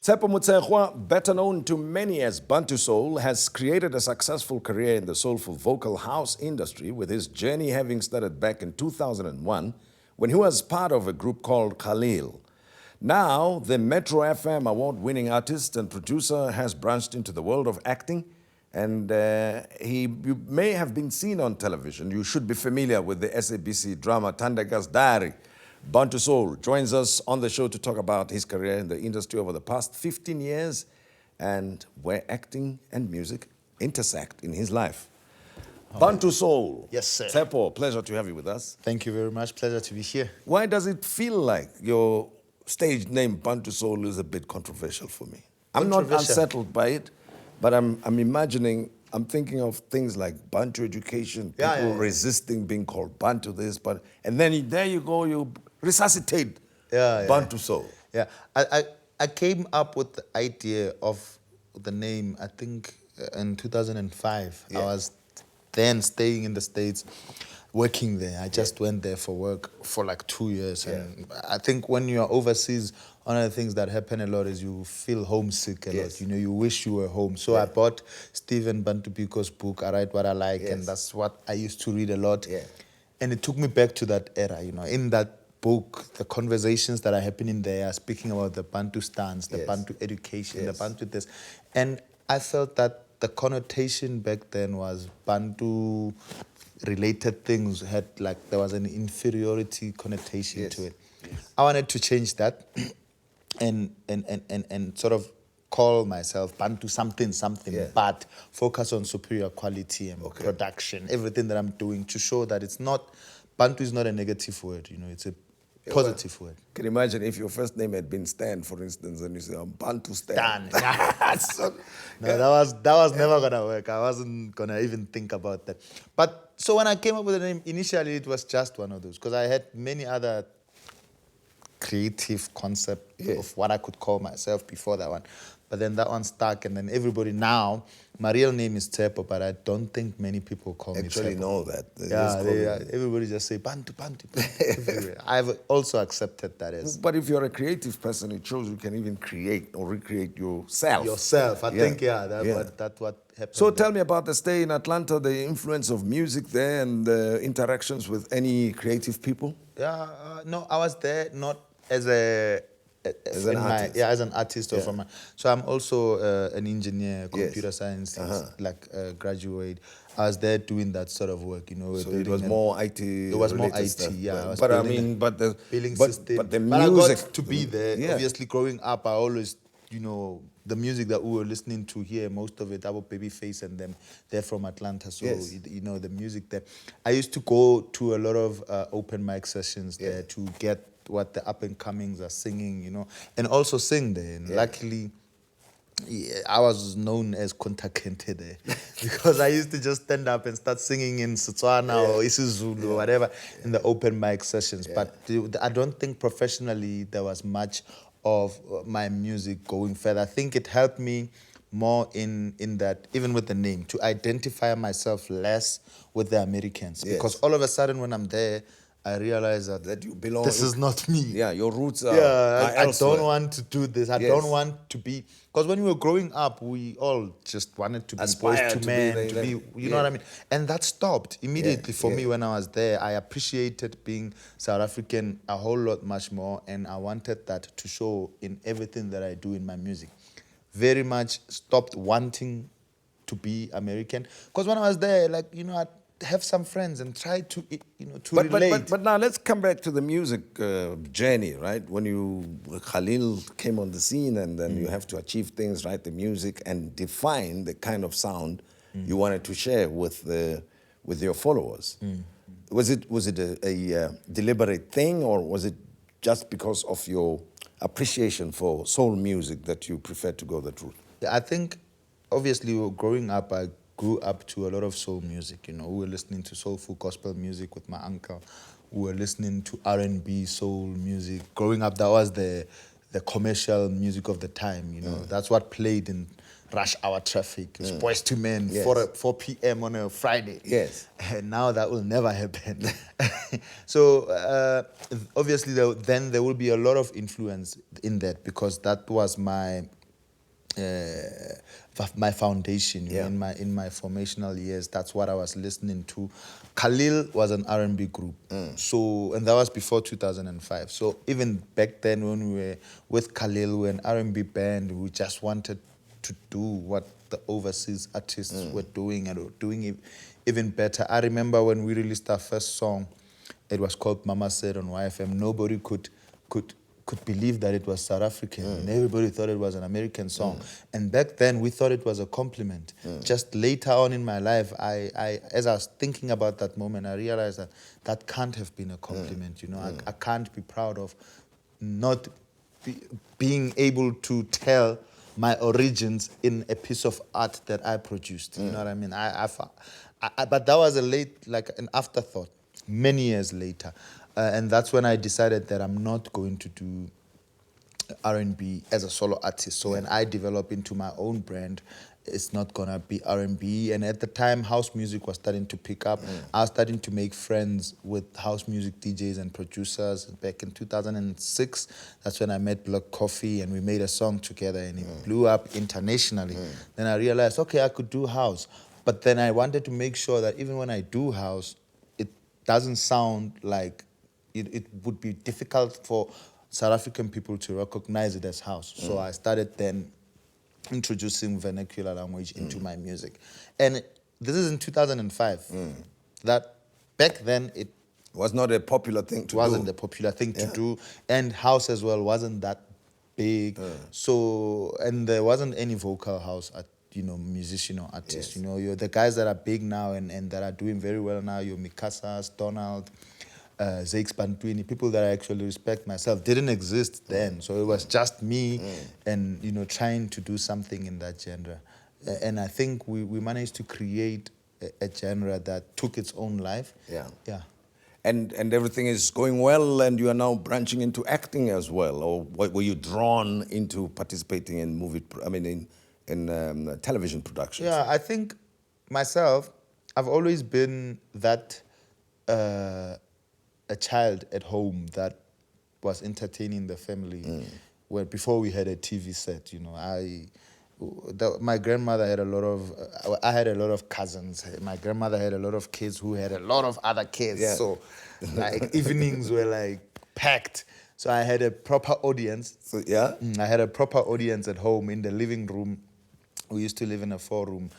Tshepo Motshegoa, better known to many as Bantu Soul, has created a successful career in the soulful vocal house industry, with his journey having started back in 2001 when he was part of a group called Khalil. Now, the Metro FM award-winning artist and producer has branched into the world of acting, and you may have been seen on television. You should be familiar with the SABC drama Thandeka's Diary. Bantu Soul joins us on the show to talk about his career in the industry over the past 15 years and where acting and music intersect in his life. Bantu Soul. Yes, sir. Tshepo, pleasure to have you with us. Thank you very much. Pleasure to be here. Why does it feel like your stage name Bantu Soul is a bit controversial for me? I'm not unsettled by it, but I'm thinking of things like Bantu education, people resisting being called Bantu this, and then there you go, you resuscitate Bantu Soul. Yeah, I came up with the idea of the name, I think, in 2005. I was then staying in the States, working there. I just went there for work for like 2 years. And I think when you're overseas, one of the things that happen a lot is you feel homesick a lot. You know, you wish you were home. So I bought Stephen Bantu Biko's book, I Write What I Like, and that's what I used to read a lot. And it took me back to that era, you know. In that book, the conversations that are happening there are speaking about the Bantu stance, the Bantu education, the Bantu this. And I felt that the connotation back then was Bantu related things had there was an inferiority connotation to it. I wanted to change that and sort of call myself Bantu something, but focus on superior quality and production, everything that I'm doing to show that it's not, Bantu is not a negative word, you know, it's a positive word. Can you imagine if your first name had been Stan, for instance, and you say, I'm Bantu Stan? No, that was never gonna work. I wasn't gonna even think about that. But so when I came up with the name, initially it was just one of those, because I had many other creative concept of what I could call myself before that one. But then that one stuck, and then everybody now, my real name is Tshepo, but I don't think many people call me Tshepo. Actually know that. Everybody just say Bantu, Bantu. I've also accepted that as. But if you're a creative person, it shows you can even create or recreate yourself. I think, that's what happened. So tell me about the stay in Atlanta, the influence of music there, and the interactions with any creative people. No, I was there not as as an artist or from so I'm also an engineer, computer science, graduate. I was there doing that sort of work, you know. So it was more IT. It was more IT, stuff, But I mean, the billing system. But the music. music. I got to be there. Obviously, growing up, I always, you know, the music that we were listening to here, most of it, our Babyface and them, they're from Atlanta. So, you know, the music there. I used to go to a lot of open mic sessions there to get what the up-and-comings are singing, you know, and also sing there. And luckily, I was known as Konta Kente there because I used to just stand up and start singing in Setswana or isiZulu or whatever in the open mic sessions. But I don't think professionally there was much of my music going further. I think it helped me more in that, even with the name, to identify myself less with the Americans. Because all of a sudden when I'm there, I realize that you belong. This is not me. Yeah, your roots are. I don't want to do this. I don't want to be. Because when we were growing up, we all just wanted to be boys to men, to be. You know what I mean? And that stopped immediately for me when I was there. I appreciated being South African a whole lot much more, and I wanted that to show in everything that I do in my music. Very much stopped wanting to be American. Because when I was there, like, you know, have some friends and try to, you know, to relate. But now let's come back to the music journey, right? When Khalil came on the scene, and then you have to achieve things, write the music and define the kind of sound you wanted to share with your followers. Was it a deliberate thing, or was it just because of your appreciation for soul music that you preferred to go that route? I think, obviously, growing up, I grew up to a lot of soul music, you know. We were listening to soulful gospel music with my uncle. We were listening to R&B soul music. Growing up, that was the commercial music of the time, you know. That's what played in rush hour traffic. It was Boys to Men, 4 p.m. on a Friday. And now that will never happen. So obviously then there will be a lot of influence in that, because that was my my foundation, you know, in my formational years. That's what I was listening to. Khalil was an R&B group, so, and that was before 2005. So even back then, when we were with Khalil, we were an R&B band. We just wanted to do what the overseas artists were doing, and were doing it even better. I remember when we released our first song, it was called Mama Said on YFM. Nobody could believe that it was South African, and everybody thought it was an American song. And back then, we thought it was a compliment. Just later on in my life, I as I was thinking about that moment, I realized that that can't have been a compliment. You know, I can't be proud of not being able to tell my origins in a piece of art that I produced. You know what I mean? But that was like an afterthought many years later. And that's when I decided that I'm not going to do R&B as a solo artist. So when I develop into my own brand, it's not gonna be R&B. And at the time, house music was starting to pick up. I was starting to make friends with house music DJs and producers. Back in 2006, that's when I met Black Coffee, and we made a song together, and it blew up internationally. Then I realized, okay, I could do house. But then I wanted to make sure that even when I do house, it doesn't sound like it would be difficult for South African people to recognize it as house. So I started then introducing vernacular language into my music. And this is in 2005. That back then it was not a popular thing to do. Wasn't a popular thing to do. And house as well wasn't that big. So, and there wasn't any vocal house musician or artist. You know, you're the guys that are big now and that are doing very well now, your Mikasas, Donald, Zakes Bantwini, people that I actually respect myself, didn't exist then. So it was just me and, you know, trying to do something in that genre. And I think we managed to create a genre that took its own life. Yeah. Yeah. And everything is going well, and you are now branching into acting as well, or were you drawn into participating in in television productions? Yeah, I think myself, I've always been that a child at home that was entertaining the family. Where before we had a TV set, you know, my grandmother had I had a lot of cousins. My grandmother had a lot of kids who had a lot of other kids. Yeah. So like evenings were like packed. So I had a proper audience. So, yeah? I had a proper audience at home in the living room. We used to live in a 4-room,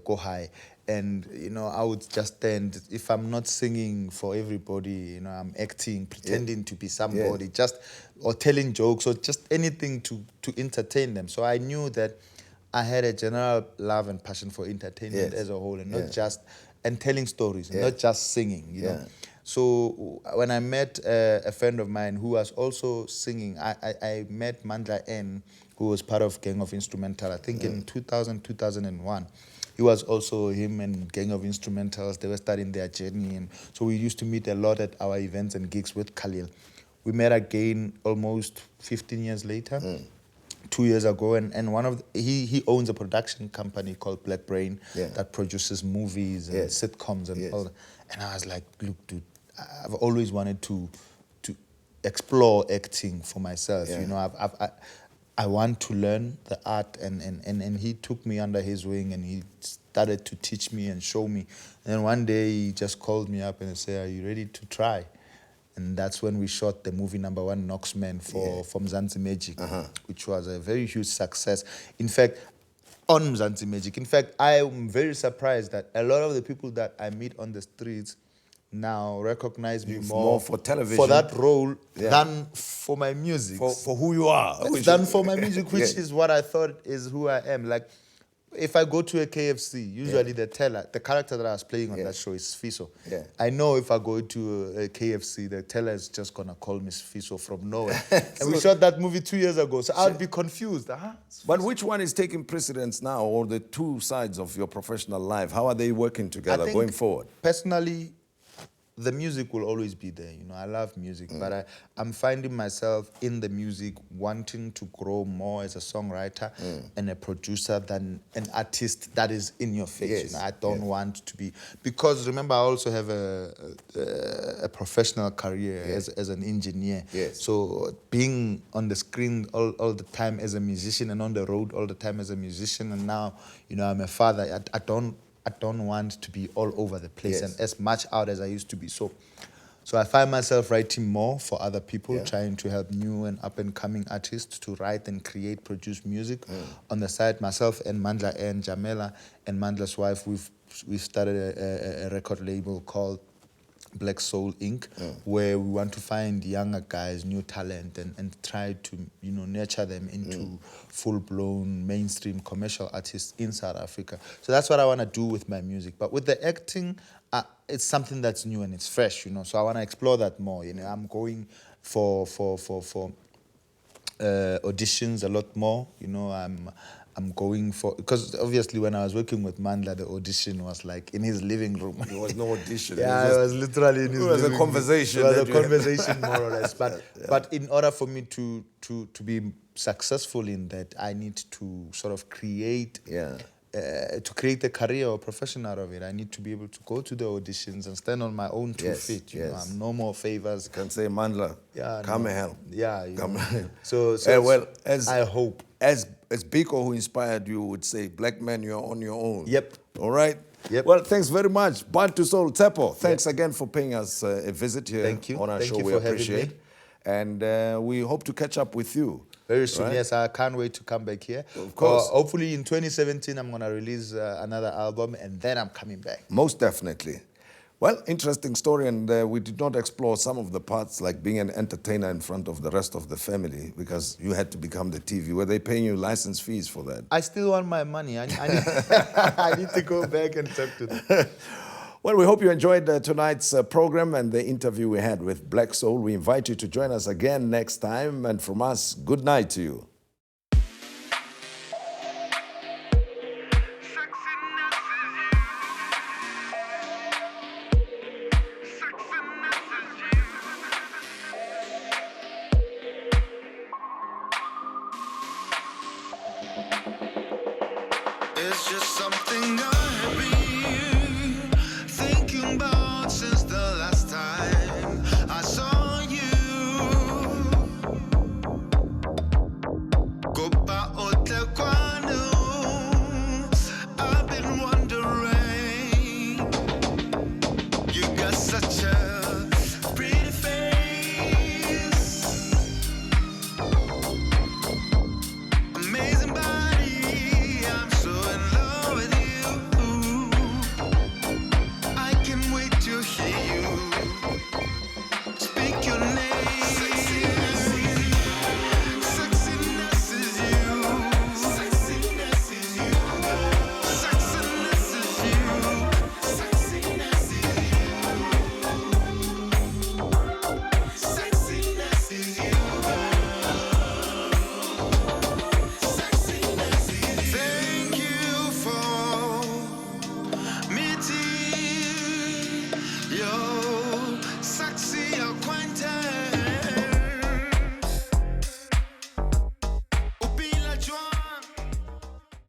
go high. And, you know, I would just stand. If I'm not singing for everybody, you know, I'm acting, pretending to be somebody, or telling jokes, or just anything to entertain them. So I knew that I had a general love and passion for entertainment as a whole, and not just, and telling stories, and not just singing, you know. So when I met a friend of mine who was also singing, I met Mandla N, who was part of Gang of Instrumental, I think in 2000, 2001. He was also, him and Gang of Instrumentals, they were starting their journey. And so we used to meet a lot at our events and gigs with Khalil. We met again almost 15 years later, 2 years ago. And he owns a production company called Black Brain that produces movies and sitcoms and all that. And I was like, look, dude, I've always wanted to explore acting for myself. You know, I want to learn the art, and he took me under his wing, and he started to teach me and show me. And then one day he just called me up and said, "Are you ready to try?" And that's when we shot the movie #1, Knoxman, from Mzansi Magic, which was a very huge success. In fact, on Mzansi Magic, I am very surprised that a lot of the people that I meet on the streets now recognize me more for television, for that role than for my music. For who you are. Than for my music, which is what I thought is who I am. Like, if I go to a KFC, usually the character that I was playing on that show is Sfiso. I know if I go to a KFC, the teller is just going to call me Sfiso from nowhere. And we shot that movie 2 years ago, so I'd be confused. But which one is taking precedence now, or the two sides of your professional life? How are they working together going forward? Personally, the music will always be there. You know, I love music, but I'm finding myself in the music wanting to grow more as a songwriter and a producer than an artist that is in your face. Yes, You know, I don't want to be, because remember I also have a professional career as an engineer. Yes. So being on the screen all the time as a musician and on the road all the time as a musician, and now, you know, I'm a father. I don't want to be all over the place and as much out as I used to be. So I find myself writing more for other people, trying to help new and up and coming artists to write and create, produce music. On the side, myself and Mandla and Jamela and Mandla's wife, we've started a record label called Black Soul Inc., where we want to find younger guys, new talent, and try to, you know, nurture them into full-blown mainstream commercial artists in South Africa. So that's what I want to do with my music. But with the acting, it's something that's new and it's fresh, you know. So I want to explore that more. You know, I'm going for auditions a lot more. You know, I'm going for, because obviously when I was working with Mandla, the audition was like in his living room. There was no audition. Yeah, it was literally in his living room. It was a conversation. It was a conversation, more or less. But in order for me to be successful in that, I need to sort of create to create a career or profession out of it. I need to be able to go to the auditions and stand on my own 2 feet. You know, I'm no more favors. Can say, Mandla, come and help. Yeah, you come. know. So well, as I hope, as Biko, who inspired you, would say, black man, you're on your own. Yep. All right. Yep. Well, thanks very much, Bantu Soul. Tshepo, thanks again for paying us a visit here. Thank you. On our Thank show. you We for appreciate. having me. And we hope to catch up with you. Very soon, right? yes. I can't wait to come back here. Of course. Hopefully in 2017, I'm going to release another album, and then I'm coming back. Most definitely. Well, interesting story, and we did not explore some of the parts, like being an entertainer in front of the rest of the family, because you had to become the TV. Were they paying you license fees for that? I still want my money. I need, I need to go back and talk to them. Well, we hope you enjoyed tonight's program and the interview we had with Black Soul. We invite you to join us again next time. And from us, good night to you. It's just something